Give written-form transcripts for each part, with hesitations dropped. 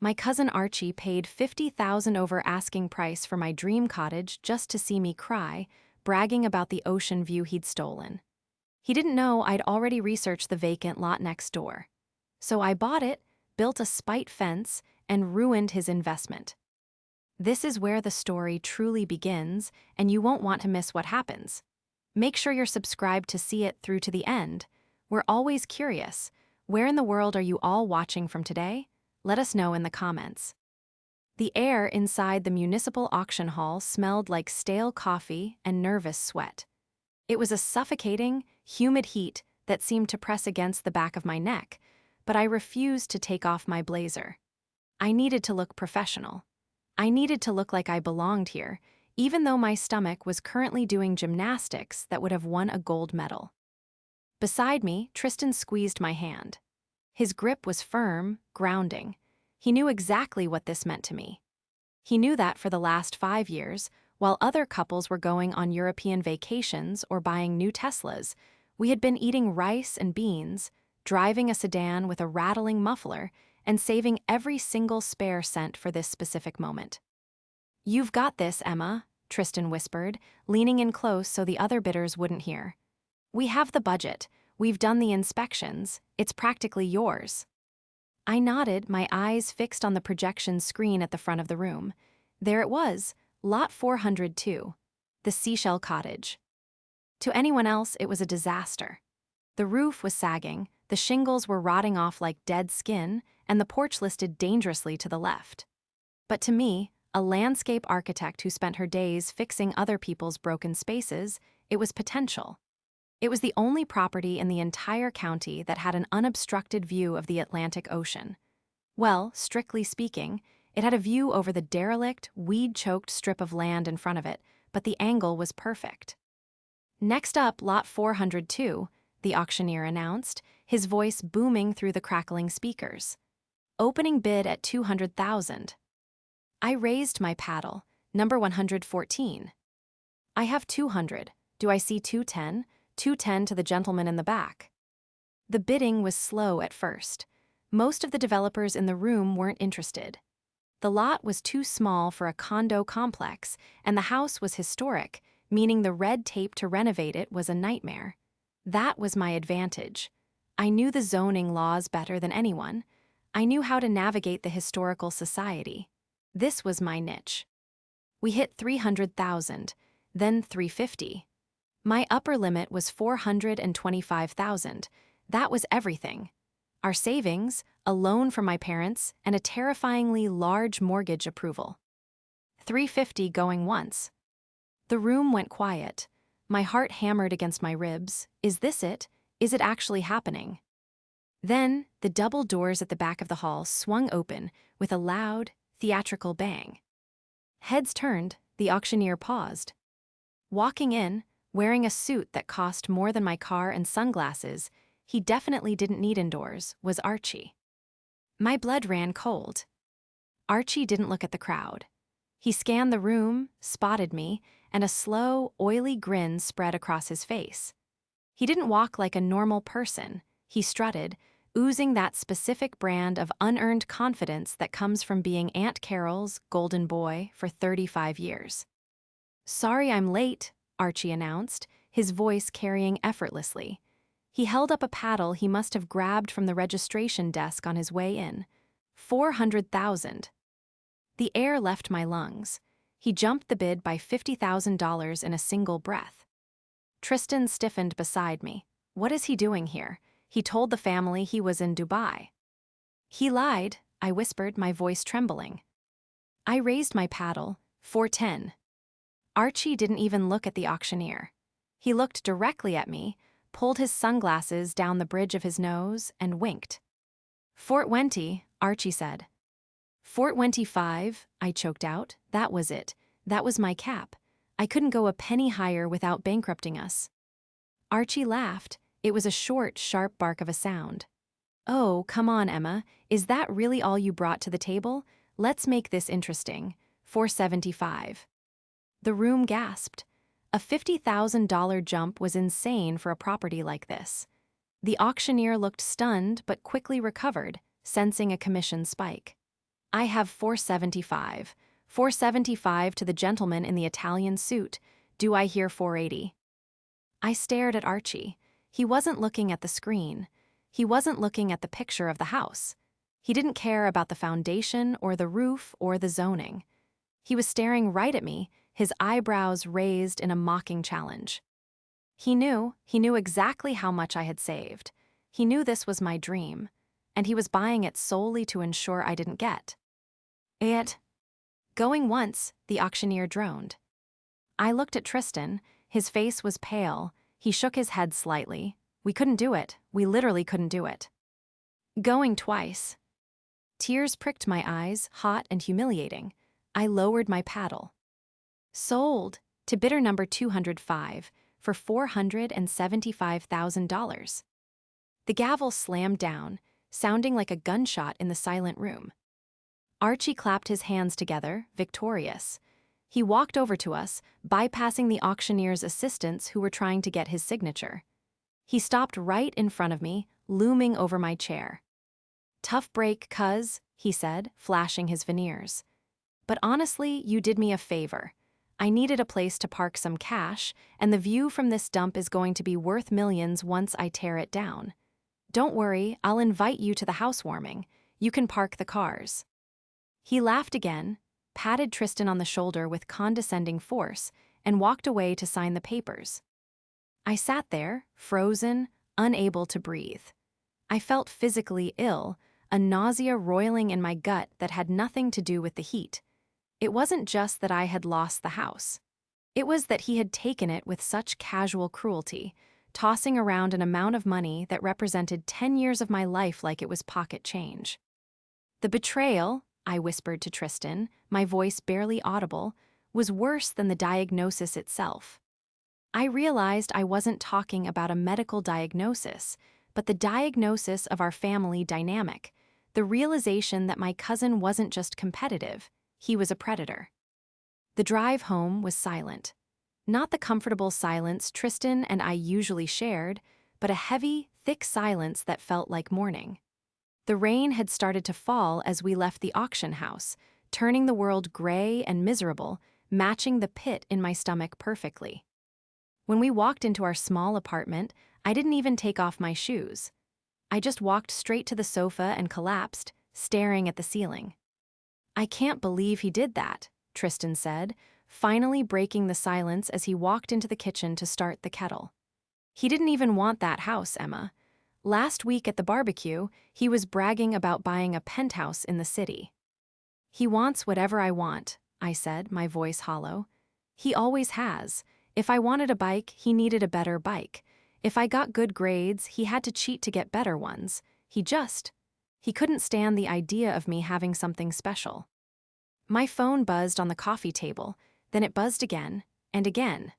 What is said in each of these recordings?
My cousin Archie paid $50,000 over asking price for my dream cottage just to see me cry, bragging about the ocean view he'd stolen. He didn't know I'd already researched the vacant lot next door. So I bought it, built a spite fence, and ruined his investment. This is where the story truly begins, and you won't want to miss what happens. Make sure you're subscribed to see it through to the end. We're always curious. Where in the world are you all watching from today? Let us know in the comments. The air inside the municipal auction hall smelled like stale coffee and nervous sweat. It was a suffocating, humid heat that seemed to press against the back of my neck, but I refused to take off my blazer. I needed to look professional. I needed to look like I belonged here, even though my stomach was currently doing gymnastics that would have won a gold medal. Beside me, Tristan squeezed my hand. His grip was firm, grounding. He knew exactly what this meant to me. He knew that for the last 5 years, while other couples were going on European vacations or buying new Teslas, we had been eating rice and beans, driving a sedan with a rattling muffler, and saving every single spare cent for this specific moment. "You've got this, Emma," Tristan whispered, leaning in close so the other bidders wouldn't hear. "We have the budget. We've done the inspections. It's practically yours." I nodded, my eyes fixed on the projection screen at the front of the room. There it was, Lot 402, the seashell cottage. To anyone else, it was a disaster. The roof was sagging, the shingles were rotting off like dead skin, and the porch listed dangerously to the left. But to me, a landscape architect who spent her days fixing other people's broken spaces, it was potential. It was the only property in the entire county that had an unobstructed view of the Atlantic Ocean. Well, strictly speaking, it had a view over the derelict, weed-choked strip of land in front of it, but the angle was perfect. "Next up, Lot 402, the auctioneer announced, his voice booming through the crackling speakers. "Opening bid at $200,000. I raised my paddle, number 114. "I have 200. Do I see 210? 210 to the gentleman in the back." The bidding was slow at first. Most of the developers in the room weren't interested. The lot was too small for a condo complex, and the house was historic, meaning the red tape to renovate it was a nightmare. That was my advantage. I knew the zoning laws better than anyone. I knew how to navigate the historical society. This was my niche. We hit 300,000, then 350. My upper limit was 425,000. That was everything. Our savings, a loan from my parents, and a terrifyingly large mortgage approval. 350 going once. The room went quiet. My heart hammered against my ribs. Is this it? Is it actually happening? Then, the double doors at the back of the hall swung open with a loud, theatrical bang. Heads turned, the auctioneer paused. Walking in, wearing a suit that cost more than my car and sunglasses, he definitely didn't need indoors, was Archie. My blood ran cold. Archie didn't look at the crowd. He scanned the room, spotted me, and a slow, oily grin spread across his face. He didn't walk like a normal person. He strutted, oozing that specific brand of unearned confidence that comes from being Aunt Carol's golden boy for 35 years. "Sorry I'm late," Archie announced, his voice carrying effortlessly. He held up a paddle he must have grabbed from the registration desk on his way in. 400,000. The air left my lungs. He jumped the bid by $50,000 in a single breath. Tristan stiffened beside me. What is he doing here? He told the family he was in Dubai. He lied, I whispered, my voice trembling. I raised my paddle, 410. Archie didn't even look at the auctioneer. He looked directly at me, pulled his sunglasses down the bridge of his nose, and winked. 420, Archie said. 425, I choked out. That was it. That was my cap. I couldn't go a penny higher without bankrupting us. Archie laughed. It was a short, sharp bark of a sound. Oh, come on, Emma. Is that really all you brought to the table? Let's make this interesting. 475. The room gasped. A $50,000 jump was insane for a property like this. The auctioneer looked stunned but quickly recovered, sensing a commission spike. I have 475. 475 to the gentleman in the Italian suit. Do I hear 480? I stared at Archie. He wasn't looking at the screen. He wasn't looking at the picture of the house. He didn't care about the foundation or the roof or the zoning. He was staring right at me, his eyebrows raised in a mocking challenge. He knew exactly how much I had saved. He knew this was my dream, and he was buying it solely to ensure I didn't get it. Going once, the auctioneer droned. I looked at Tristan. His face was pale. He shook his head slightly. We couldn't do it. We literally couldn't do it. Going twice. Tears pricked my eyes, hot and humiliating. I lowered my paddle. Sold to bidder number 205 for $475,000. The gavel slammed down, sounding like a gunshot in the silent room. Archie clapped his hands together, victorious. He walked over to us, bypassing the auctioneer's assistants who were trying to get his signature. He stopped right in front of me, looming over my chair. "Tough break, cuz," he said, flashing his veneers. "But honestly, you did me a favor. I needed a place to park some cash, and the view from this dump is going to be worth millions once I tear it down. Don't worry, I'll invite you to the housewarming. You can park the cars." He laughed again, patted Tristan on the shoulder with condescending force, and walked away to sign the papers. I sat there, frozen, unable to breathe. I felt physically ill, a nausea roiling in my gut that had nothing to do with the heat. It wasn't just that I had lost the house. It was that he had taken it with such casual cruelty, tossing around an amount of money that represented 10 years of my life like it was pocket change. The betrayal, I whispered to Tristan, my voice barely audible, was worse than the diagnosis itself. I realized I wasn't talking about a medical diagnosis, but the diagnosis of our family dynamic, the realization that my cousin wasn't just competitive, he was a predator. The drive home was silent. Not the comfortable silence Tristan and I usually shared, but a heavy, thick silence that felt like mourning. The rain had started to fall as we left the auction house, turning the world gray and miserable, matching the pit in my stomach perfectly. When we walked into our small apartment, I didn't even take off my shoes. I just walked straight to the sofa and collapsed, staring at the ceiling. "I can't believe he did that," Tristan said, finally breaking the silence as he walked into the kitchen to start the kettle. "He didn't even want that house, Emma. Last week at the barbecue, he was bragging about buying a penthouse in the city." "He wants whatever I want," I said, my voice hollow. "He always has. If I wanted a bike, he needed a better bike. If I got good grades, he had to cheat to get better ones. He couldn't stand the idea of me having something special." My phone buzzed on the coffee table, then it buzzed again, and again.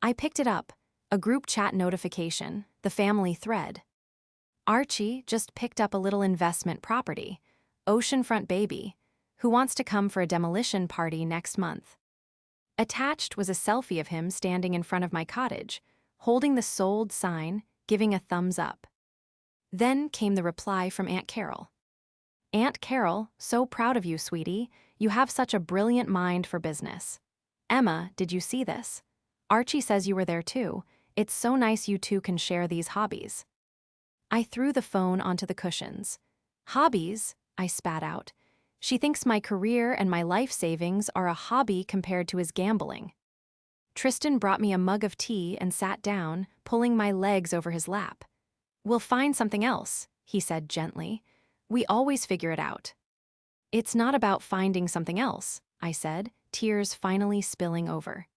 I picked it up, a group chat notification, the family thread. "Archie just picked up a little investment property, oceanfront baby, who wants to come for a demolition party next month." Attached was a selfie of him standing in front of my cottage, holding the sold sign, giving a thumbs up. Then came the reply from Aunt Carol. "Aunt Carol, so proud of you, sweetie. You have such a brilliant mind for business. Emma, did you see this? Archie says you were there too. It's so nice you two can share these hobbies." I threw the phone onto the cushions. "Hobbies?" I spat out. "She thinks my career and my life savings are a hobby compared to his gambling." Tristan brought me a mug of tea and sat down, pulling my legs over his lap. "We'll find something else," he said gently. "We always figure it out." "It's not about finding something else," I said, tears finally spilling over.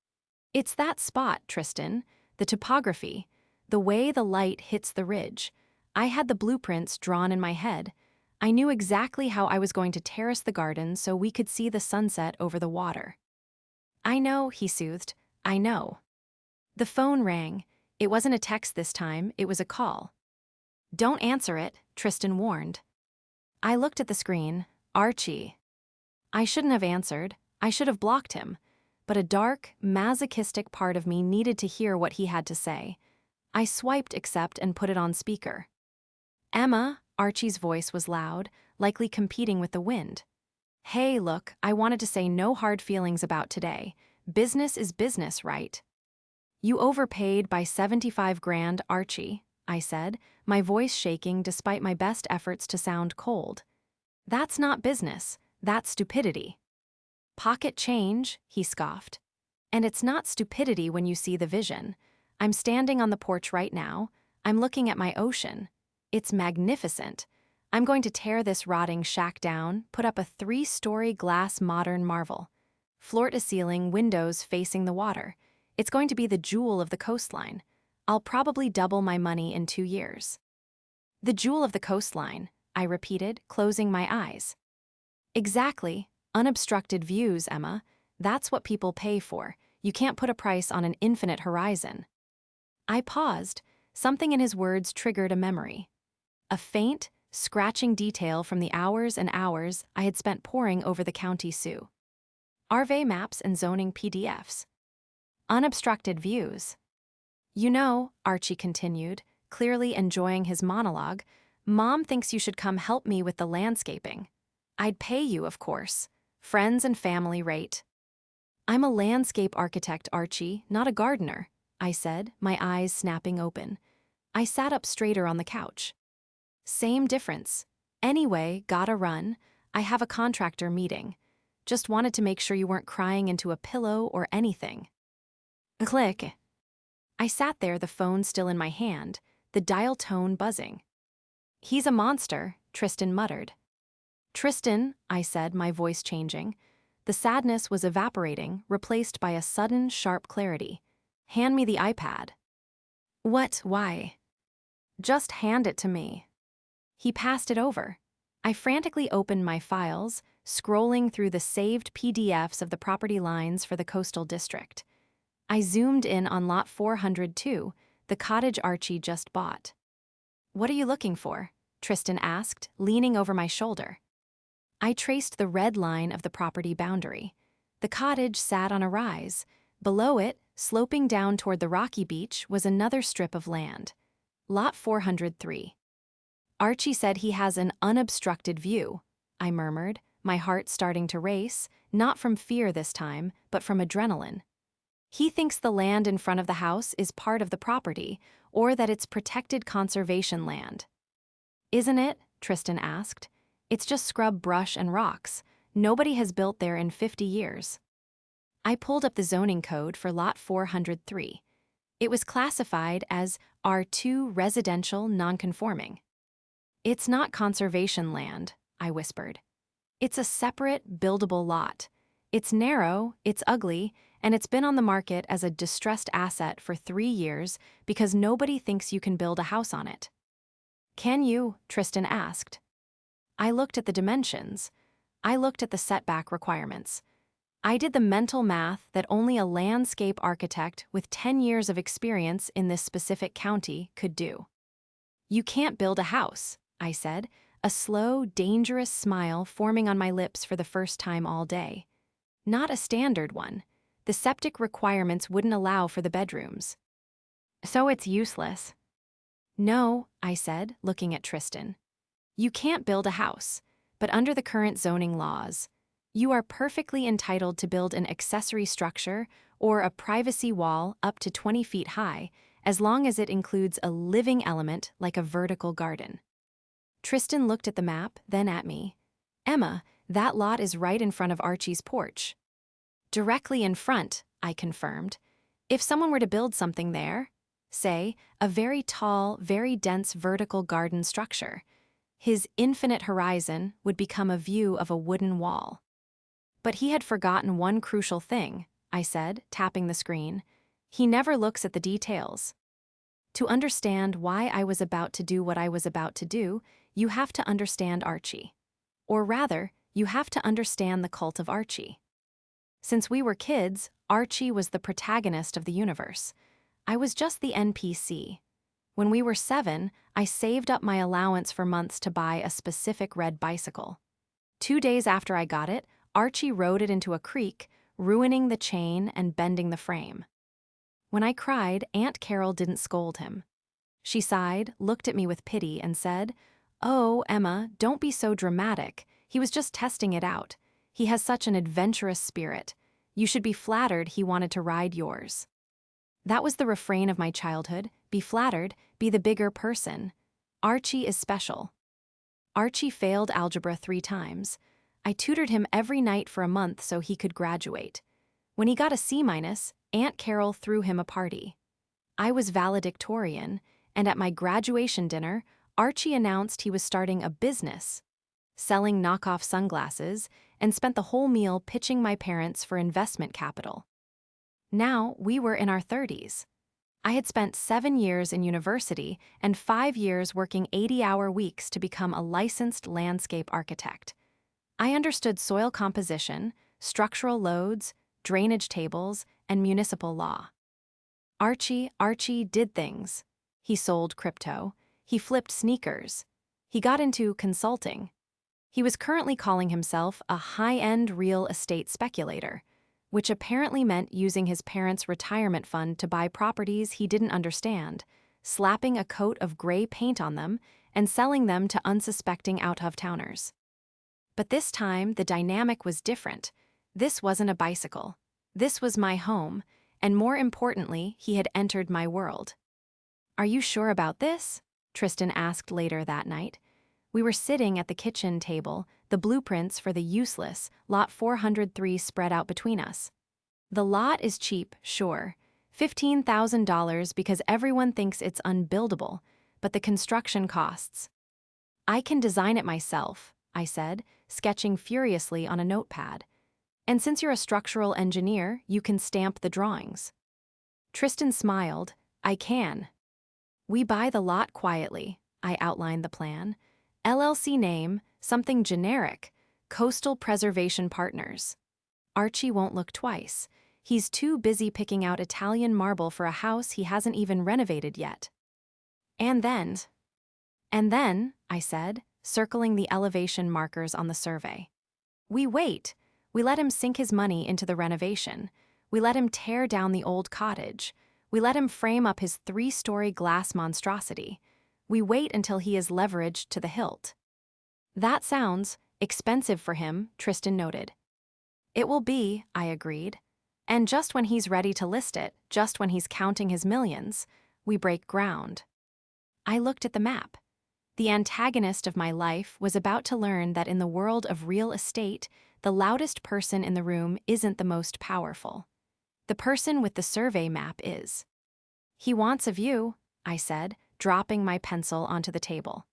"It's that spot, Tristan, the topography, the way the light hits the ridge. I had the blueprints drawn in my head. I knew exactly how I was going to terrace the garden so we could see the sunset over the water." "I know," he soothed. "I know." The phone rang. It wasn't a text this time, it was a call. "Don't answer it," Tristan warned. I looked at the screen. Archie. I shouldn't have answered. I should have blocked him. But a dark, masochistic part of me needed to hear what he had to say. I swiped accept and put it on speaker. "Emma," Archie's voice was loud, likely competing with the wind. Hey, look, I wanted to say no hard feelings about today. Business is business, right? You overpaid by 75 grand, Archie, I said, my voice shaking despite my best efforts to sound cold. That's not business, that's stupidity. Pocket change, he scoffed. And it's not stupidity when you see the vision. I'm standing on the porch right now. I'm looking at my ocean. It's magnificent. I'm going to tear this rotting shack down, put up a 3-story glass modern marvel. Floor-to-ceiling windows facing the water. It's going to be the jewel of the coastline. I'll probably double my money in 2 years. The jewel of the coastline, I repeated, closing my eyes. Exactly. Unobstructed views, Emma. That's what people pay for. You can't put a price on an infinite horizon. I paused. Something in his words triggered a memory. A faint, scratching detail from the hours and hours I had spent poring over the county Sioux. Arve maps and zoning PDFs. Unobstructed views. You know, Archie continued, clearly enjoying his monologue, Mom thinks you should come help me with the landscaping. I'd pay you, of course. Friends and family rate. I'm a landscape architect, Archie, not a gardener, I said, my eyes snapping open. I sat up straighter on the couch. Same difference. Anyway, gotta run. I have a contractor meeting. Just wanted to make sure you weren't crying into a pillow or anything. Click. I sat there, the phone still in my hand, the dial tone buzzing. He's a monster, Tristan muttered. Tristan, I said, my voice changing. The sadness was evaporating, replaced by a sudden, sharp clarity. Hand me the iPad. What? Why? Just hand it to me. He passed it over. I frantically opened my files, scrolling through the saved PDFs of the property lines for the coastal district. I zoomed in on lot 402, the cottage Archie just bought. What are you looking for? Tristan asked, leaning over my shoulder. I traced the red line of the property boundary. The cottage sat on a rise. Below it, sloping down toward the rocky beach, was another strip of land. Lot 403. Archie said he has an unobstructed view, I murmured, my heart starting to race, not from fear this time, but from adrenaline. He thinks the land in front of the house is part of the property, or that it's protected conservation land. Isn't it? Tristan asked. It's just scrub brush and rocks. Nobody has built there in 50 years. I pulled up the zoning code for lot 403. It was classified as R2 residential nonconforming. It's not conservation land, I whispered. It's a separate, buildable lot. It's narrow, it's ugly, and it's been on the market as a distressed asset for 3 years because nobody thinks you can build a house on it. Can you? Tristan asked. I looked at the dimensions. I looked at the setback requirements. I did the mental math that only a landscape architect with 10 years of experience in this specific county could do. You can't build a house, I said, a slow, dangerous smile forming on my lips for the first time all day. Not a standard one. The septic requirements wouldn't allow for the bedrooms. So it's useless. No, I said, looking at Tristan. You can't build a house, but under the current zoning laws, you are perfectly entitled to build an accessory structure or a privacy wall up to 20 feet high, as long as it includes a living element like a vertical garden. Tristan looked at the map, then at me. Emma, that lot is right in front of Archie's porch. Directly in front, I confirmed. If someone were to build something there, say, a very tall, very dense vertical garden structure, his infinite horizon would become a view of a wooden wall. But he had forgotten one crucial thing, I said, tapping the screen. He never looks at the details. To understand why I was about to do what I was about to do, you have to understand Archie. Or rather, you have to understand the cult of Archie. Since we were kids, Archie was the protagonist of the universe. I was just the NPC. When we were 7, I saved up my allowance for months to buy a specific red bicycle. 2 days after I got it, Archie rode it into a creek, ruining the chain and bending the frame. When I cried, Aunt Carol didn't scold him. She sighed, looked at me with pity, and said, "Oh, Emma, don't be so dramatic. He was just testing it out. He has such an adventurous spirit. You should be flattered he wanted to ride yours." That was the refrain of my childhood. Be flattered, be the bigger person. Archie is special. Archie failed algebra 3 times. I tutored him every night for a month so he could graduate. When he got a C-, Aunt Carol threw him a party. I was valedictorian, and at my graduation dinner, Archie announced he was starting a business, selling knockoff sunglasses, and spent the whole meal pitching my parents for investment capital. Now we were in our 30s. I had spent 7 years in university and 5 years working 80-hour weeks to become a licensed landscape architect. I understood soil composition, structural loads, drainage tables, and municipal law. Archie did things. He sold crypto. He flipped sneakers. He got into consulting. He was currently calling himself a high-end real estate speculator, which apparently meant using his parents' retirement fund to buy properties he didn't understand, slapping a coat of gray paint on them, and selling them to unsuspecting out-of-towners. But this time, the dynamic was different. This wasn't a bicycle. This was my home, and more importantly, he had entered my world. "Are you sure about this?" Tristan asked later that night. We were sitting at the kitchen table, the blueprints for the useless Lot 403 spread out between us. The lot is cheap, sure. $15,000 because everyone thinks it's unbuildable, but the construction costs. "I can design it myself," I said, sketching furiously on a notepad. "And since you're a structural engineer, you can stamp the drawings." Tristan smiled. "I can." "We buy the lot quietly," I outlined the plan. "LLC name, something generic, Coastal Preservation Partners." Archie won't look twice. He's too busy picking out Italian marble for a house he hasn't even renovated yet. And then, I said, circling the elevation markers on the survey. We wait. We let him sink his money into the renovation. We let him tear down the old cottage. We let him frame up his 3-story glass monstrosity. We wait until he is leveraged to the hilt. "That sounds expensive for him," Tristan noted. "It will be," I agreed. "And just when he's ready to list it, just when he's counting his millions, we break ground." I looked at the map. The antagonist of my life was about to learn that in the world of real estate, the loudest person in the room isn't the most powerful. The person with the survey map is. "He wants a view," I said, dropping my pencil onto the table.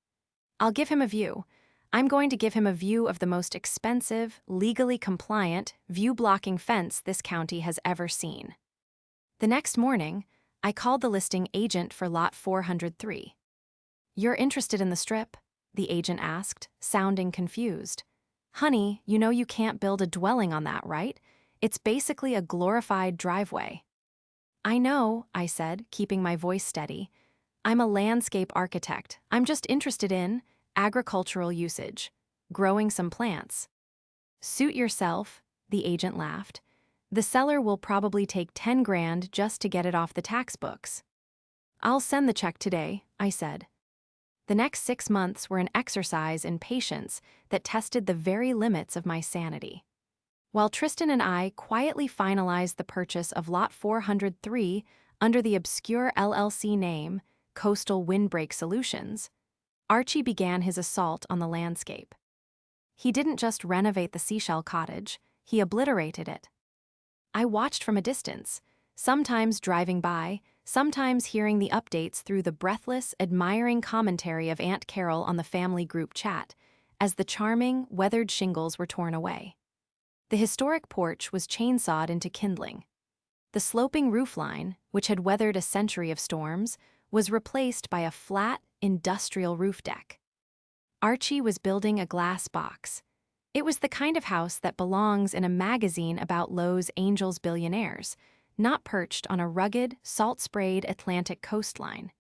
"I'll give him a view. I'm going to give him a view of the most expensive, legally compliant, view-blocking fence this county has ever seen." The next morning, I called the listing agent for Lot 403. "You're interested in the strip?" the agent asked, sounding confused. "Honey, you know you can't build a dwelling on that, right? It's basically a glorified driveway." "I know," I said, keeping my voice steady. "I'm a landscape architect. I'm just interested in agricultural usage, growing some plants." "Suit yourself," the agent laughed. "The seller will probably take 10 grand just to get it off the tax books." "I'll send the check today," I said. The next 6 months were an exercise in patience that tested the very limits of my sanity. While Tristan and I quietly finalized the purchase of Lot 403 under the obscure LLC name, Coastal Windbreak Solutions, Archie began his assault on the landscape. He didn't just renovate the seashell cottage, he obliterated it. I watched from a distance, sometimes driving by, sometimes hearing the updates through the breathless, admiring commentary of Aunt Carol on the family group chat, as the charming, weathered shingles were torn away. The historic porch was chainsawed into kindling. The sloping roofline, which had weathered a century of storms, was replaced by a flat, industrial roof deck. Archie was building a glass box. It was the kind of house that belongs in a magazine about Lowe's Angels billionaires, not perched on a rugged, salt-sprayed Atlantic coastline.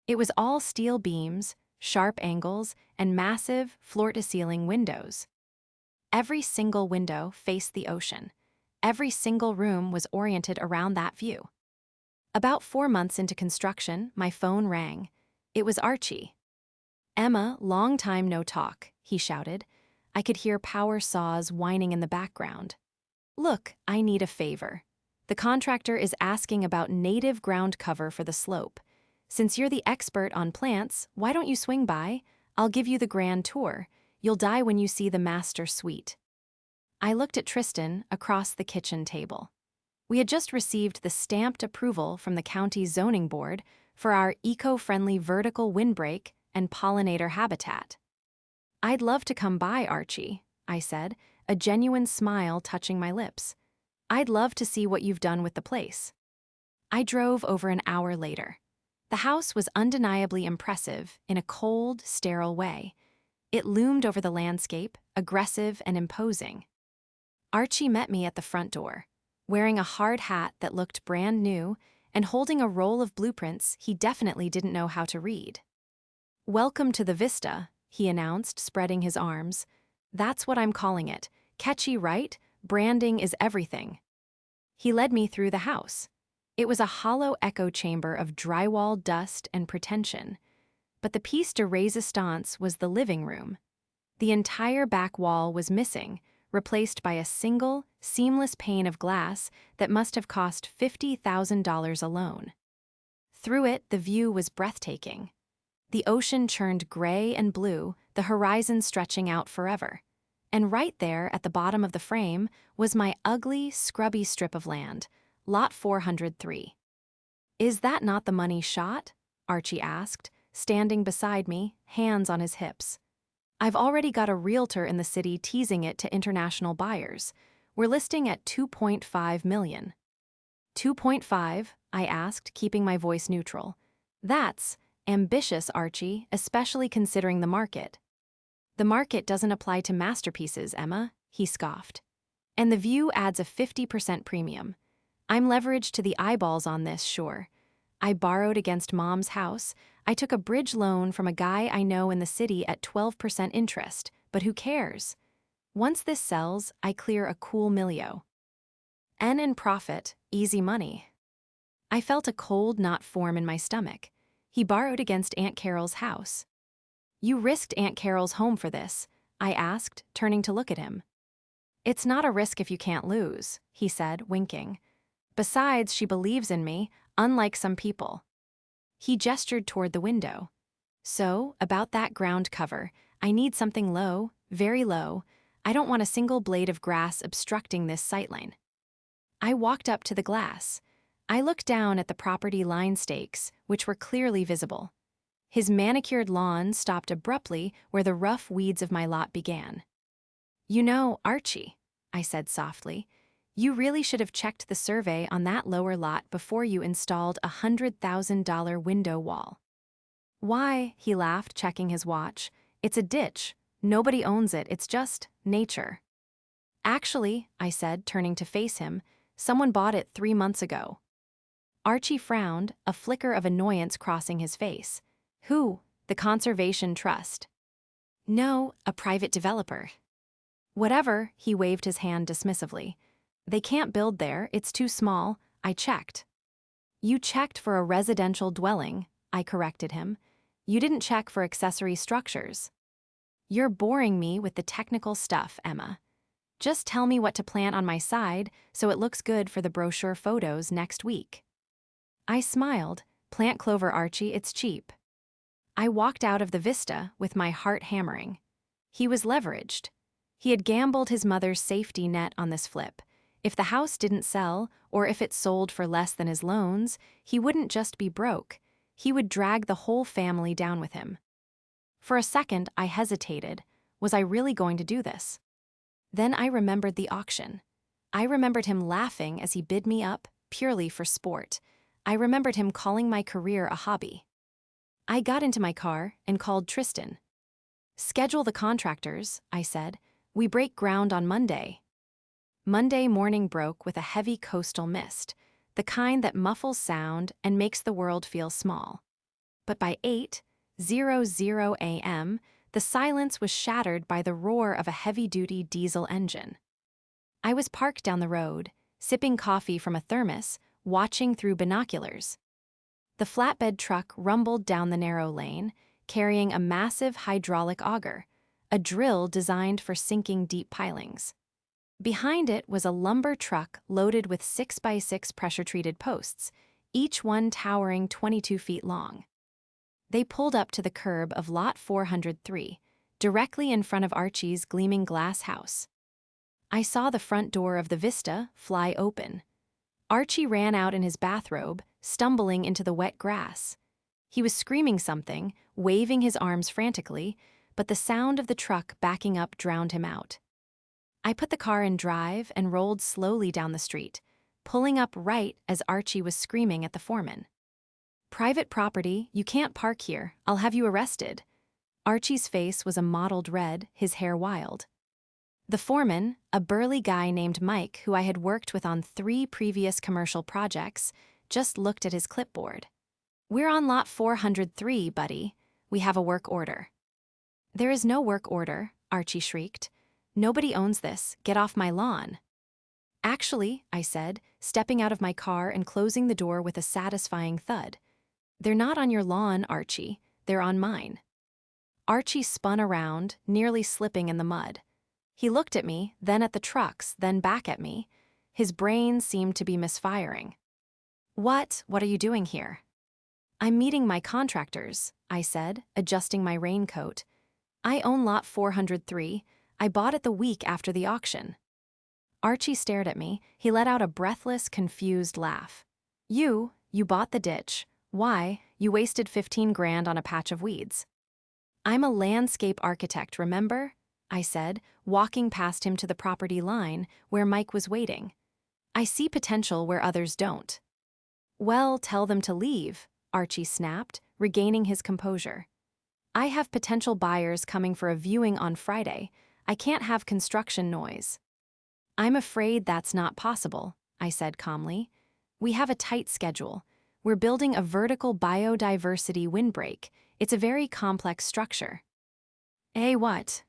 It was all steel beams, sharp angles, and massive, floor-to-ceiling windows. Every single window faced the ocean. Every single room was oriented around that view. About 4 months into construction, my phone rang. It was Archie. "Emma, long time no talk," he shouted. I could hear power saws whining in the background. Look, I need a favor. The contractor is asking about native ground cover for the slope. Since you're the expert on plants, why don't you swing by? I'll give you the grand tour. You'll die when you see the master suite. I looked at Tristan across the kitchen table. We had just received the stamped approval from the county zoning board for our eco-friendly vertical windbreak and pollinator habitat. I'd love to come by, Archie, I said, a genuine smile touching my lips. I'd love to see what you've done with the place. I drove over an hour later. The house was undeniably impressive in a cold, sterile way. It loomed over the landscape, aggressive and imposing. Archie met me at the front door, wearing a hard hat that looked brand new and holding a roll of blueprints he definitely didn't know how to read. "Welcome to the Vista," he announced, spreading his arms. "That's what I'm calling it. Catchy, right? Branding is everything." He led me through the house. It was a hollow echo chamber of drywall dust and pretension. But the piece de resistance was the living room. The entire back wall was missing, replaced by a single, seamless pane of glass that must have cost $50,000 alone. Through it, the view was breathtaking. The ocean churned gray and blue, the horizon stretching out forever. And right there, at the bottom of the frame, was my ugly, scrubby strip of land, Lot 403. "Is that not the money shot?" Archie asked, standing beside me, hands on his hips. "I've already got a realtor in the city teasing it to international buyers. We're listing at $2.5 million. 2.5, I asked, keeping my voice neutral. "That's ambitious, Archie, especially considering the market." "The market doesn't apply to masterpieces, Emma," he scoffed. "And the view adds a 50% premium. I'm leveraged to the eyeballs on this, sure. I borrowed against Mom's house. I took a bridge loan from a guy I know in the city at 12% interest, but who cares? Once this sells, I clear a cool millio. N in profit, easy money." I felt a cold knot form in my stomach. He borrowed against Aunt Carol's house. "You risked Aunt Carol's home for this," I asked, turning to look at him. "It's not a risk if you can't lose," he said, winking. "Besides, she believes in me, unlike some people." He gestured toward the window. "So, about that ground cover, I need something low, very low. I don't want a single blade of grass obstructing this sightline." I walked up to the glass. I looked down at the property line stakes, which were clearly visible. His manicured lawn stopped abruptly where the rough weeds of my lot began. "You know, Archie," I said softly, "you really should have checked the survey on that lower lot before you installed a $100,000 window wall." "Why?" he laughed, checking his watch. "It's a ditch. Nobody owns it. It's just nature." "Actually," I said, turning to face him, "someone bought it 3 months ago." Archie frowned, a flicker of annoyance crossing his face. "Who? The Conservation Trust?" "No, a private developer." "Whatever," he waved his hand dismissively. "They can't build there, it's too small. I checked." "You checked for a residential dwelling," I corrected him. "You didn't check for accessory structures." "You're boring me with the technical stuff, Emma. Just tell me what to plant on my side so it looks good for the brochure photos next week." I smiled. "Plant clover, Archie, it's cheap." I walked out of the vista with my heart hammering. He was leveraged. He had gambled his mother's safety net on this flip. If the house didn't sell, or if it sold for less than his loans, he wouldn't just be broke. He would drag the whole family down with him. For a second, I hesitated. Was I really going to do this? Then I remembered the auction. I remembered him laughing as he bid me up, purely for sport. I remembered him calling my career a hobby. I got into my car and called Tristan. "Schedule the contractors," I said. "We break ground on Monday." Monday morning broke with a heavy coastal mist, the kind that muffles sound and makes the world feel small. But by 8:00 a.m., the silence was shattered by the roar of a heavy-duty diesel engine. I was parked down the road, sipping coffee from a thermos, watching through binoculars. The flatbed truck rumbled down the narrow lane, carrying a massive hydraulic auger, a drill designed for sinking deep pilings. Behind it was a lumber truck loaded with 6x6 pressure-treated posts, each one towering 22 feet long. They pulled up to the curb of Lot 403, directly in front of Archie's gleaming glass house. I saw the front door of the Vista fly open. Archie ran out in his bathrobe, stumbling into the wet grass. He was screaming something, waving his arms frantically, but the sound of the truck backing up drowned him out. I put the car in drive and rolled slowly down the street, pulling up right as Archie was screaming at the foreman. "Private property, you can't park here, I'll have you arrested." Archie's face was a mottled red, his hair wild. The foreman, a burly guy named Mike who I had worked with on 3 previous commercial projects, just looked at his clipboard. "We're on lot 403, buddy. We have a work order." "There is no work order," Archie shrieked. "Nobody owns this. Get off my lawn." "Actually," I said, stepping out of my car and closing the door with a satisfying thud. "They're not on your lawn, Archie. They're on mine." Archie spun around, nearly slipping in the mud. He looked at me, then at the trucks, then back at me. His brain seemed to be misfiring. What are you doing here?" "I'm meeting my contractors," I said, adjusting my raincoat. "I own lot 403. I bought it the week after the auction." Archie stared at me. He let out a breathless, confused laugh. You bought the ditch. Why? You wasted 15 grand on a patch of weeds." "I'm a landscape architect, remember?" I said, walking past him to the property line where Mike was waiting. "I see potential where others don't." "Well, tell them to leave," Archie snapped, regaining his composure. "I have potential buyers coming for a viewing on Friday. I can't have construction noise." "I'm afraid that's not possible," I said calmly. "We have a tight schedule. We're building a vertical biodiversity windbreak. It's a very complex structure." What?"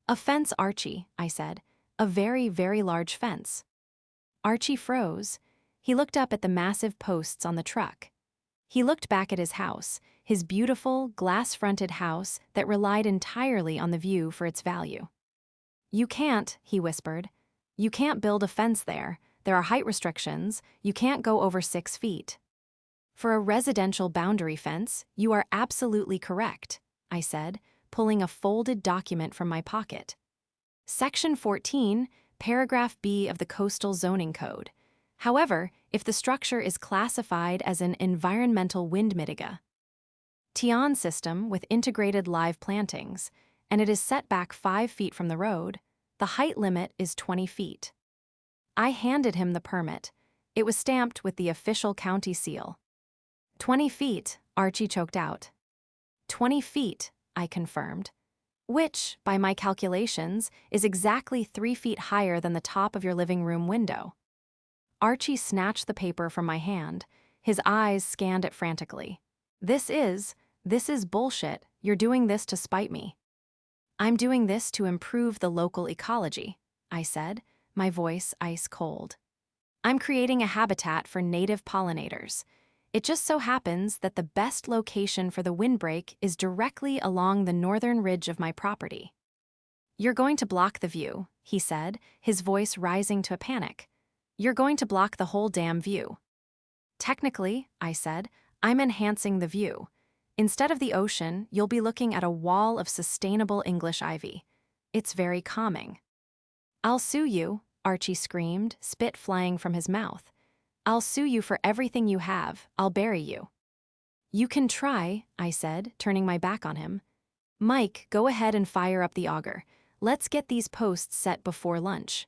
"A fence, Archie," I said. "A very, very large fence." Archie froze. He looked up at the massive posts on the truck. He looked back at his house, his beautiful, glass-fronted house that relied entirely on the view for its value. "You can't," he whispered. "You can't build a fence there. There are height restrictions. You can't go over 6 feet." "For a residential boundary fence, you are absolutely correct," I said, pulling a folded document from my pocket. "Section 14, paragraph B of the Coastal Zoning Code. However, if the structure is classified as an environmental wind mitigation system with integrated live plantings, and it is set back 5 feet from the road, the height limit is 20 feet. I handed him the permit. It was stamped with the official county seal. 20 feet, Archie choked out. 20 feet, I confirmed. Which, by my calculations, is exactly 3 feet higher than the top of your living room window. Archie snatched the paper from my hand. His eyes scanned it frantically. This is bullshit. You're doing this to spite me." "I'm doing this to improve the local ecology," I said, my voice ice cold. "I'm creating a habitat for native pollinators. It just so happens that the best location for the windbreak is directly along the northern ridge of my property." "You're going to block the view," he said, his voice rising to a panic. "You're going to block the whole damn view." "Technically," I said, "I'm enhancing the view. Instead of the ocean, you'll be looking at a wall of sustainable English ivy. It's very calming." "I'll sue you," Archie screamed, spit flying from his mouth. "I'll sue you for everything you have. I'll bury you." "You can try," I said, turning my back on him. "Mike, go ahead and fire up the auger. Let's get these posts set before lunch."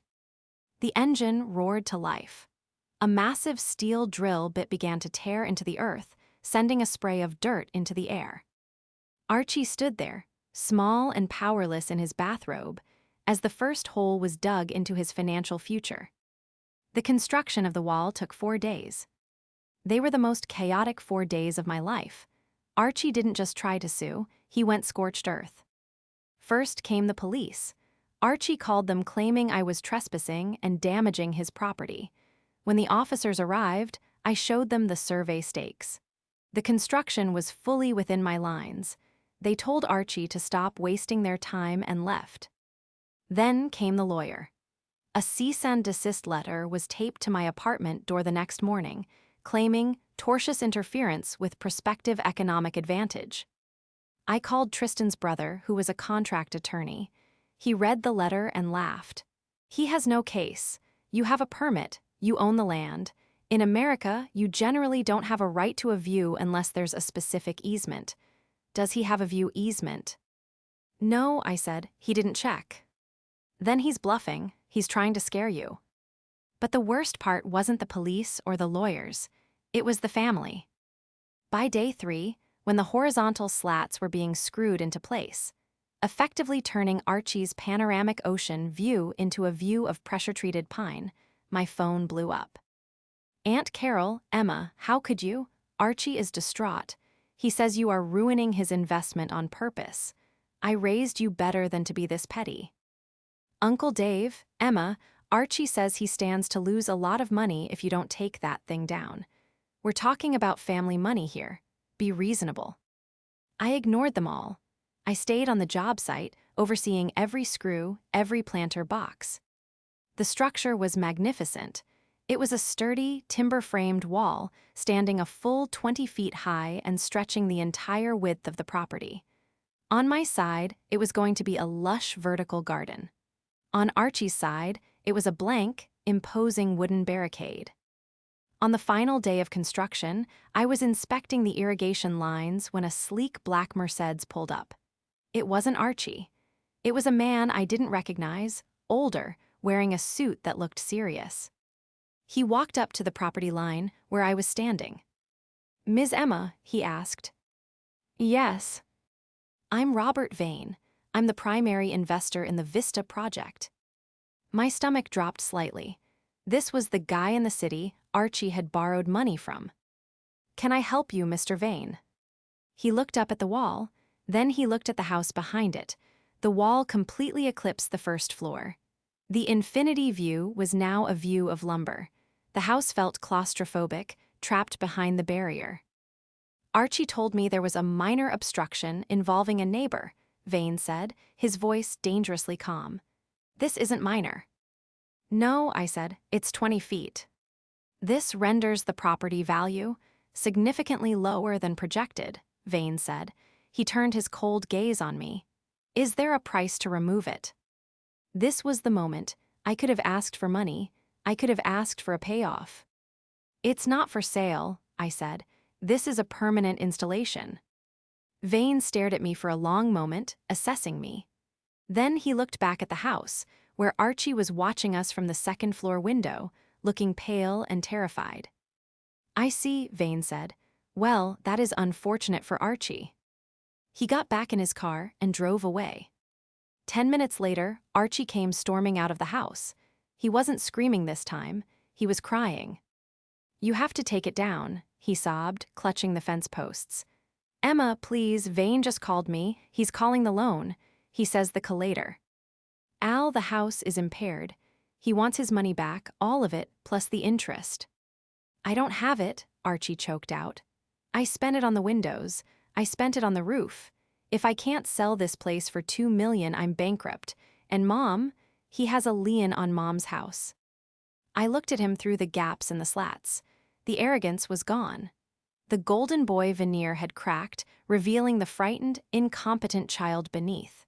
The engine roared to life. A massive steel drill bit began to tear into the earth, sending a spray of dirt into the air. Archie stood there, small and powerless in his bathrobe, as the first hole was dug into his financial future. The construction of the wall took 4 days. They were the most chaotic 4 days of my life. Archie didn't just try to sue, he went scorched earth. First came the police. Archie called them claiming I was trespassing and damaging his property. When the officers arrived, I showed them the survey stakes. The construction was fully within my lines. They told Archie to stop wasting their time and left. Then came the lawyer. A cease and desist letter was taped to my apartment door the next morning, claiming tortious interference with prospective economic advantage. I called Tristan's brother, who was a contract attorney. He read the letter and laughed. He has no case. You have a permit, you own the land. In America, you generally don't have a right to a view unless there's a specific easement. Does he have a view easement? No, I said, he didn't check. Then he's bluffing, he's trying to scare you. But the worst part wasn't the police or the lawyers. It was the family. By day 3, when the horizontal slats were being screwed into place, effectively turning Archie's panoramic ocean view into a view of pressure-treated pine, my phone blew up. Aunt Carol, Emma, how could you? Archie is distraught. He says you are ruining his investment on purpose. I raised you better than to be this petty. Uncle Dave, Emma, Archie says he stands to lose a lot of money if you don't take that thing down. We're talking about family money here. Be reasonable. I ignored them all. I stayed on the job site, overseeing every screw, every planter box. The structure was magnificent. It was a sturdy, timber-framed wall, standing a full 20 feet high and stretching the entire width of the property. On my side, it was going to be a lush vertical garden. On Archie's side, it was a blank, imposing wooden barricade. On the final day of construction, I was inspecting the irrigation lines when a sleek black Mercedes pulled up. It wasn't Archie. It was a man I didn't recognize, older, wearing a suit that looked serious. He walked up to the property line where I was standing. "Ms. Emma," he asked. "Yes." "I'm Robert Vane. I'm the primary investor in the Vista project." My stomach dropped slightly. This was the guy in the city Archie had borrowed money from. "Can I help you, Mr. Vane?" He looked up at the wall, then he looked at the house behind it. The wall completely eclipsed the first floor. The infinity view was now a view of lumber. The house felt claustrophobic, trapped behind the barrier. "Archie told me there was a minor obstruction involving a neighbor," Vane said, his voice dangerously calm. "This isn't minor." "No," I said, "it's 20 feet. This renders the property value significantly lower than projected," Vane said. He turned his cold gaze on me. "Is there a price to remove it?" This was the moment. I could have asked for money. I could have asked for a payoff. "It's not for sale," I said. "This is a permanent installation." Vane stared at me for a long moment, assessing me. Then he looked back at the house, where Archie was watching us from the second-floor window, looking pale and terrified. "I see," Vane said. "Well, that is unfortunate for Archie." He got back in his car and drove away. 10 minutes later, Archie came storming out of the house. He wasn't screaming this time. He was crying. "You have to take it down," he sobbed, clutching the fence posts. "Emma, please, Vane just called me. He's calling the loan. He says the collator. Al, the house is impaired. He wants his money back, all of it, plus the interest." "I don't have it," Archie choked out. "I spent it on the windows. I spent it on the roof. If I can't sell this place for $2 million, I'm bankrupt. And Mom, he has a lien on Mom's house." I looked at him through the gaps in the slats. The arrogance was gone. The golden boy veneer had cracked, revealing the frightened, incompetent child beneath.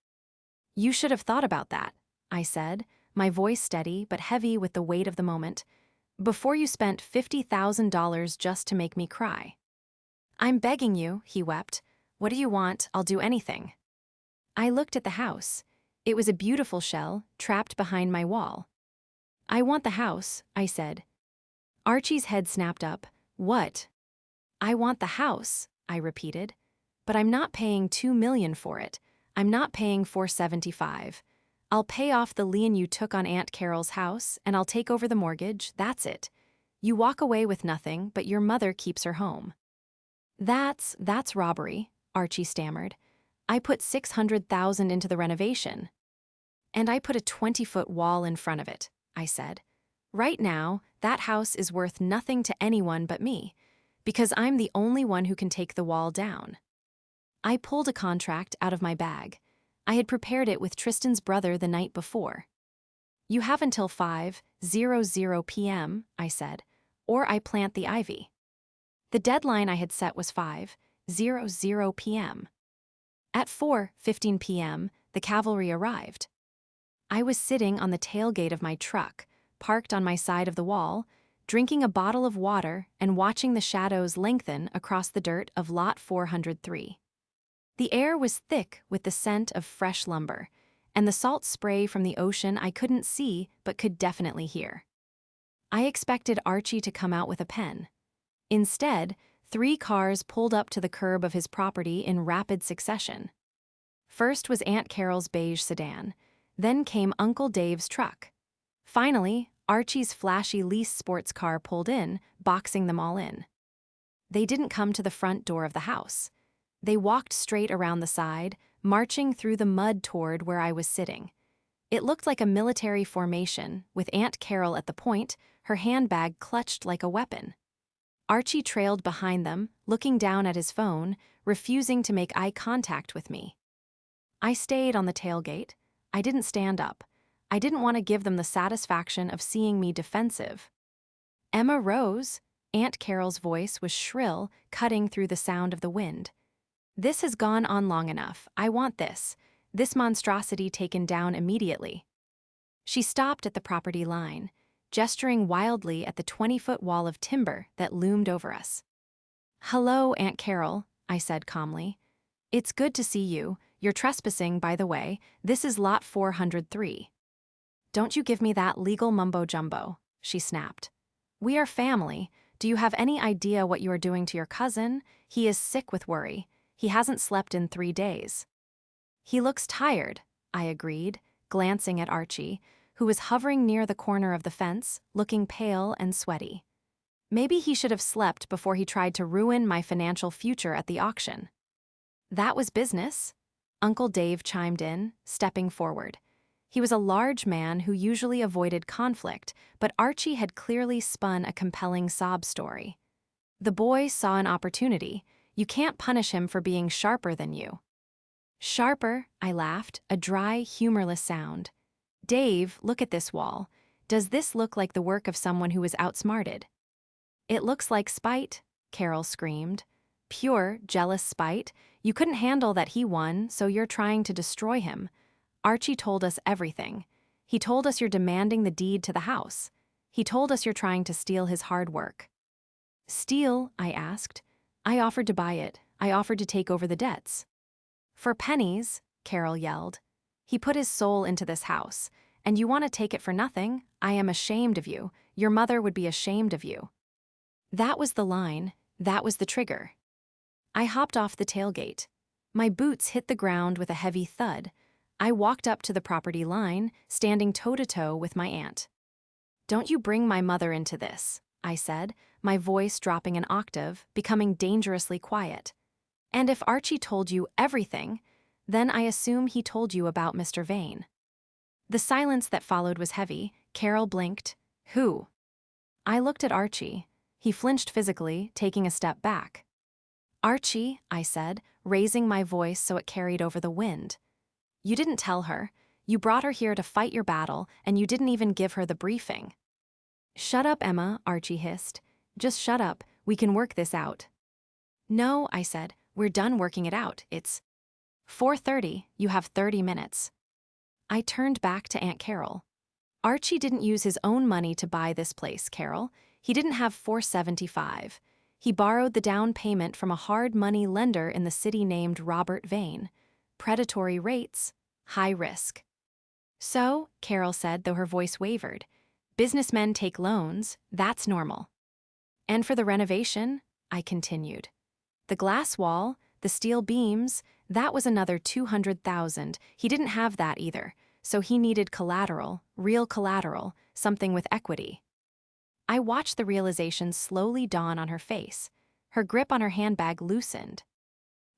"You should have thought about that," I said, my voice steady but heavy with the weight of the moment, "before you spent $50,000 just to make me cry." "I'm begging you," he wept. "What do you want? I'll do anything." I looked at the house. It was a beautiful shell, trapped behind my wall. "I want the house," I said. Archie's head snapped up. "What?" "I want the house," I repeated. "But I'm not paying $2 million for it. I'm not paying $475. I'll pay off the lien you took on Aunt Carol's house, and I'll take over the mortgage, that's it. You walk away with nothing, but your mother keeps her home." That's robbery," Archie stammered. "I put $600,000 into the renovation." "And I put a 20-foot wall in front of it," I said. "Right now, that house is worth nothing to anyone but me, because I'm the only one who can take the wall down." I pulled a contract out of my bag. I had prepared it with Tristan's brother the night before. You have until 5:00 p.m., I said, or I plant the ivy. The deadline I had set was 5:00 p.m. At 4:15 p.m., the cavalry arrived. I was sitting on the tailgate of my truck, parked on my side of the wall, drinking a bottle of water and watching the shadows lengthen across the dirt of Lot 403. The air was thick with the scent of fresh lumber, and the salt spray from the ocean I couldn't see but could definitely hear. I expected Archie to come out with a pen. Instead, 3 cars pulled up to the curb of his property in rapid succession. First was Aunt Carol's beige sedan, then came Uncle Dave's truck. Finally, Archie's flashy lease sports car pulled in, boxing them all in. They didn't come to the front door of the house. They walked straight around the side, marching through the mud toward where I was sitting. It looked like a military formation, with Aunt Carol at the point, her handbag clutched like a weapon. Archie trailed behind them, looking down at his phone, refusing to make eye contact with me. I stayed on the tailgate. I didn't stand up. I didn't want to give them the satisfaction of seeing me defensive. Emma Rose, Aunt Carol's voice was shrill, cutting through the sound of the wind. This has gone on long enough. I want this monstrosity taken down immediately. She stopped at the property line, gesturing wildly at the 20-foot wall of timber that loomed over us. "Hello, Aunt Carol," I said calmly. "It's good to see you. You're trespassing, by the way. This is Lot 403. "Don't you give me that legal mumbo-jumbo," she snapped. "We are family. Do you have any idea what you are doing to your cousin? He is sick with worry. He hasn't slept in 3 days. "He looks tired," I agreed, glancing at Archie, who was hovering near the corner of the fence, looking pale and sweaty. Maybe he should have slept before he tried to ruin my financial future at the auction. "That was business," Uncle Dave chimed in, stepping forward. He was a large man who usually avoided conflict, but Archie had clearly spun a compelling sob story. The boy saw an opportunity. You can't punish him for being sharper than you. "Sharper," I laughed, a dry, humorless sound. "Dave, look at this wall. Does this look like the work of someone who was outsmarted?" "It looks like spite," Carol screamed. "Pure, jealous spite. You couldn't handle that he won, so you're trying to destroy him. Archie told us everything. He told us you're demanding the deed to the house. He told us you're trying to steal his hard work." "Steal?" I asked. "I offered to buy it. I offered to take over the debts." "For pennies," Carol yelled. "He put his soul into this house, and you want to take it for nothing? I am ashamed of you. Your mother would be ashamed of you." That was the line. That was the trigger. I hopped off the tailgate. My boots hit the ground with a heavy thud. I walked up to the property line, standing toe-to-toe with my aunt. "Don't you bring my mother into this," I said, my voice dropping an octave, becoming dangerously quiet. "And if Archie told you everything, then I assume he told you about Mr. Vane." The silence that followed was heavy. Carol blinked. "Who?" I looked at Archie. He flinched physically, taking a step back. "Archie," I said, raising my voice so it carried over the wind. "You didn't tell her. You brought her here to fight your battle, and you didn't even give her the briefing." "Shut up, Emma," Archie hissed. "Just shut up. We can work this out." "No," I said. "We're done working it out. It's 4:30. You have 30 minutes. I turned back to Aunt Carol. "Archie didn't use his own money to buy this place, Carol. He didn't have $475. He borrowed the down payment from a hard money lender in the city named Robert Vane. Predatory rates, high risk." "So," Carol said, though her voice wavered, "businessmen take loans. That's normal." "And for the renovation," I continued. "The glass wall, the steel beams, that was another $200,000. He didn't have that either, so he needed collateral, real collateral, something with equity." I watched the realization slowly dawn on her face. Her grip on her handbag loosened.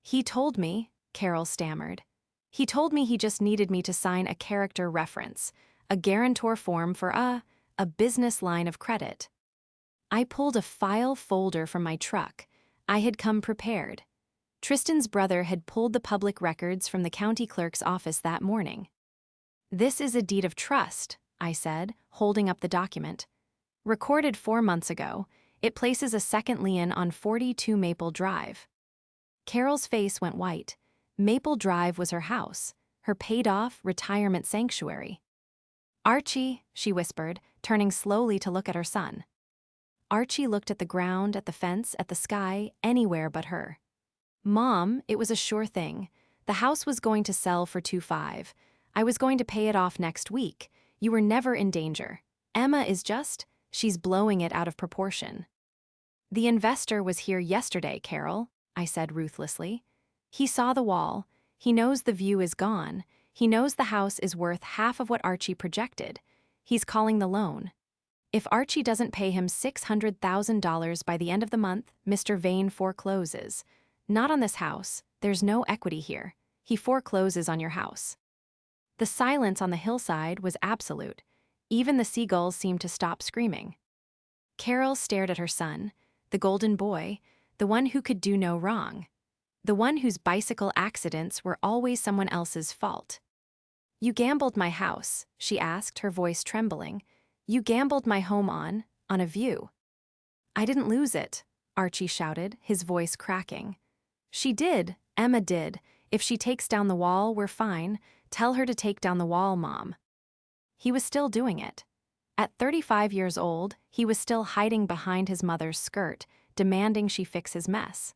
"He told me," Carol stammered. "He told me he just needed me to sign a character reference, a guarantor form for a business line of credit." I pulled a file folder from my truck. I had come prepared. Tristan's brother had pulled the public records from the county clerk's office that morning. "This is a deed of trust," I said, holding up the document. "Recorded 4 months ago, it places a second lien on 42 Maple Drive." Carol's face went white. Maple Drive was her house, her paid-off retirement sanctuary. "Archie," she whispered, turning slowly to look at her son. Archie looked at the ground, at the fence, at the sky, anywhere but her. "Mom, it was a sure thing. The house was going to sell for 2.5. I was going to pay it off next week. You were never in danger. Emma is she's blowing it out of proportion." "The investor was here yesterday, Carol," I said ruthlessly. "He saw the wall. He knows the view is gone. He knows the house is worth half of what Archie projected. He's calling the loan. If Archie doesn't pay him $600,000 by the end of the month, Mr. Vane forecloses. Not on this house. There's no equity here. He forecloses on your house." The silence on the hillside was absolute. Even the seagulls seemed to stop screaming. Carol stared at her son, the golden boy, the one who could do no wrong, the one whose bicycle accidents were always someone else's fault. "You gambled my house," she asked, her voice trembling. "You gambled my home on a view." "I didn't lose it," Archie shouted, his voice cracking. "She did, Emma did. If she takes down the wall, we're fine. Tell her to take down the wall, Mom." He was still doing it. At 35 years old, he was still hiding behind his mother's skirt, demanding she fix his mess.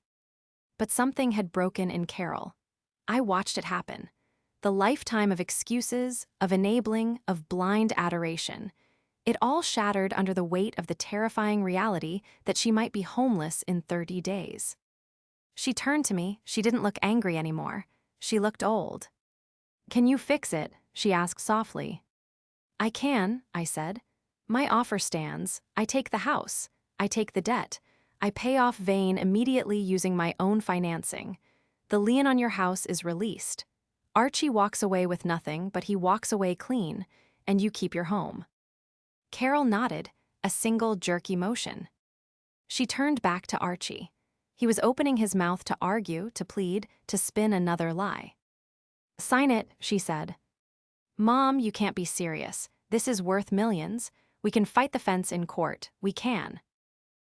But something had broken in Carol. I watched it happen. The lifetime of excuses, of enabling, of blind adoration. It all shattered under the weight of the terrifying reality that she might be homeless in 30 days. She turned to me. She didn't look angry anymore. She looked old. "Can you fix it?" she asked softly. "I can," I said. "My offer stands. I take the house. I take the debt. I pay off Vane immediately using my own financing. The lien on your house is released. Archie walks away with nothing, but he walks away clean, and you keep your home." Carol nodded, a single jerky motion. She turned back to Archie. He was opening his mouth to argue, to plead, to spin another lie. "Sign it," she said. "Mom, you can't be serious. This is worth millions. We can fight the fence in court. We can."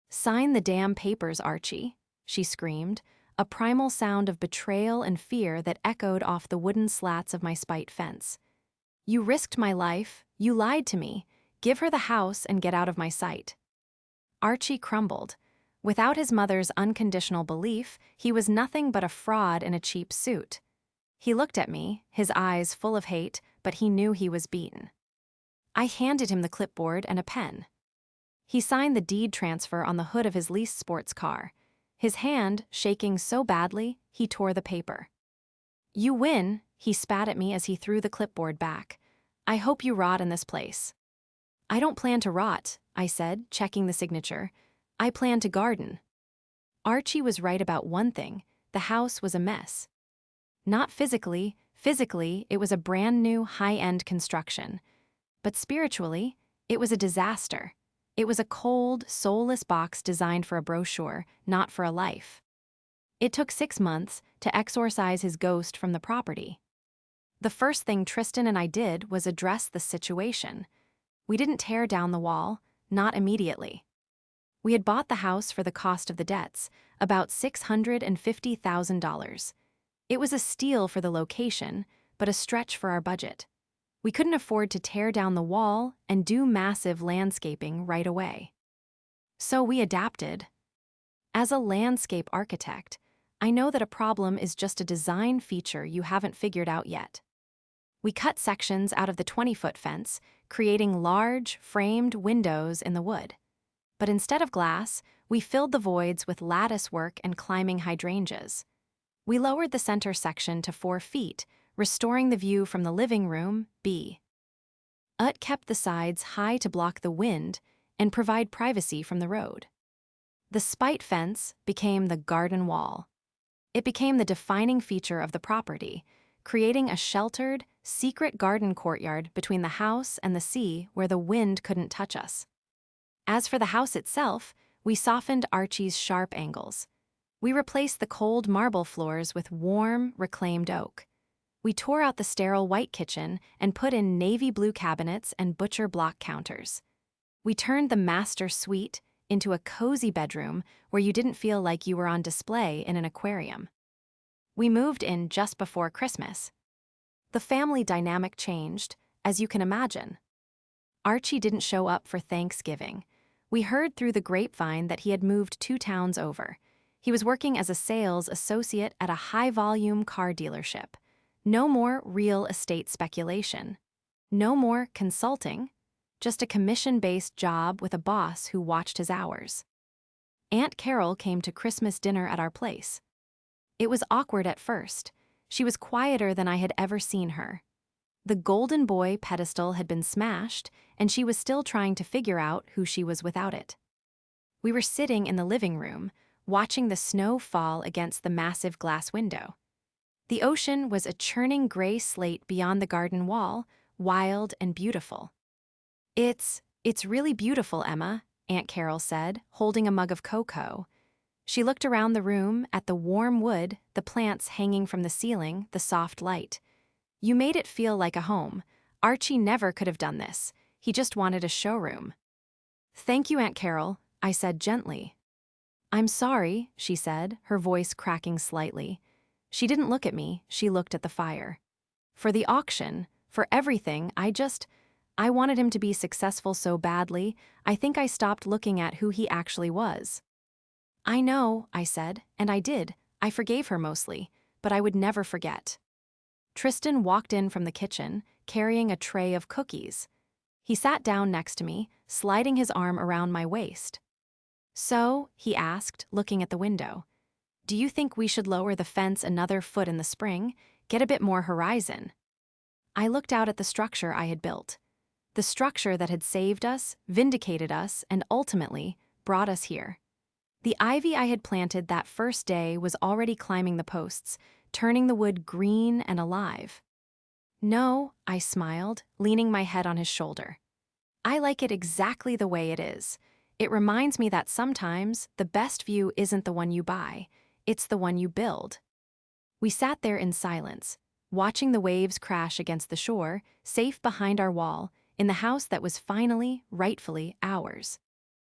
"Sign the damn papers, Archie," she screamed, a primal sound of betrayal and fear that echoed off the wooden slats of my spite fence. "You risked my life. You lied to me. Give her the house and get out of my sight." Archie crumbled. Without his mother's unconditional belief, he was nothing but a fraud in a cheap suit. He looked at me, his eyes full of hate, but he knew he was beaten. I handed him the clipboard and a pen. He signed the deed transfer on the hood of his leased sports car, his hand shaking so badly he tore the paper. "You win," he spat at me as he threw the clipboard back. "I hope you rot in this place." "I don't plan to rot," I said, checking the signature. "I plan to garden." Archie was right about one thing. The house was a mess. Not physically, it was a brand new, high-end construction. But spiritually, it was a disaster. It was a cold, soulless box designed for a brochure, not for a life. It took 6 months to exorcise his ghost from the property. The first thing Tristan and I did was address the situation. We didn't tear down the wall, not immediately. We had bought the house for the cost of the debts, about $650,000. It was a steal for the location, but a stretch for our budget. We couldn't afford to tear down the wall and do massive landscaping right away. So we adapted. As a landscape architect, I know that a problem is just a design feature you haven't figured out yet. We cut sections out of the 20-foot fence, creating large, framed windows in the wood. But instead of glass, we filled the voids with lattice work and climbing hydrangeas. We lowered the center section to 4 feet, restoring the view from the living room, B. Ut kept the sides high to block the wind and provide privacy from the road. The spite fence became the garden wall. It became the defining feature of the property, creating a sheltered, secret garden courtyard between the house and the sea where the wind couldn't touch us. As for the house itself, we softened Archie's sharp angles. We replaced the cold marble floors with warm, reclaimed oak. We tore out the sterile white kitchen and put in navy blue cabinets and butcher block counters. We turned the master suite into a cozy bedroom where you didn't feel like you were on display in an aquarium. We moved in just before Christmas. The family dynamic changed, as you can imagine. Archie didn't show up for Thanksgiving. We heard through the grapevine that he had moved 2 towns over. He was working as a sales associate at a high-volume car dealership. No more real estate speculation. No more consulting. Just a commission-based job with a boss who watched his hours. Aunt Carol came to Christmas dinner at our place. It was awkward at first. She was quieter than I had ever seen her. The golden boy pedestal had been smashed, and she was still trying to figure out who she was without it. We were sitting in the living room, watching the snow fall against the massive glass window. The ocean was a churning gray slate beyond the garden wall, wild and beautiful. It's really beautiful, Emma," Aunt Carol said, holding a mug of cocoa. She looked around the room at the warm wood, the plants hanging from the ceiling, the soft light. "You made it feel like a home. Archie never could have done this. He just wanted a showroom." "Thank you, Aunt Carol," I said gently. "I'm sorry," she said, her voice cracking slightly. She didn't look at me, she looked at the fire. "For the auction, for everything, I wanted him to be successful so badly, I think I stopped looking at who he actually was." "I know," I said, and I did. I forgave her mostly, but I would never forget. Tristan walked in from the kitchen, carrying a tray of cookies. He sat down next to me, sliding his arm around my waist. "So," he asked, looking at the window, "do you think we should lower the fence another foot in the spring, get a bit more horizon?" I looked out at the structure I had built. The structure that had saved us, vindicated us, and ultimately brought us here. The ivy I had planted that first day was already climbing the posts, turning the wood green and alive. "No," I smiled, leaning my head on his shoulder. "I like it exactly the way it is. It reminds me that sometimes the best view isn't the one you buy, it's the one you build." We sat there in silence, watching the waves crash against the shore, safe behind our wall, in the house that was finally, rightfully ours.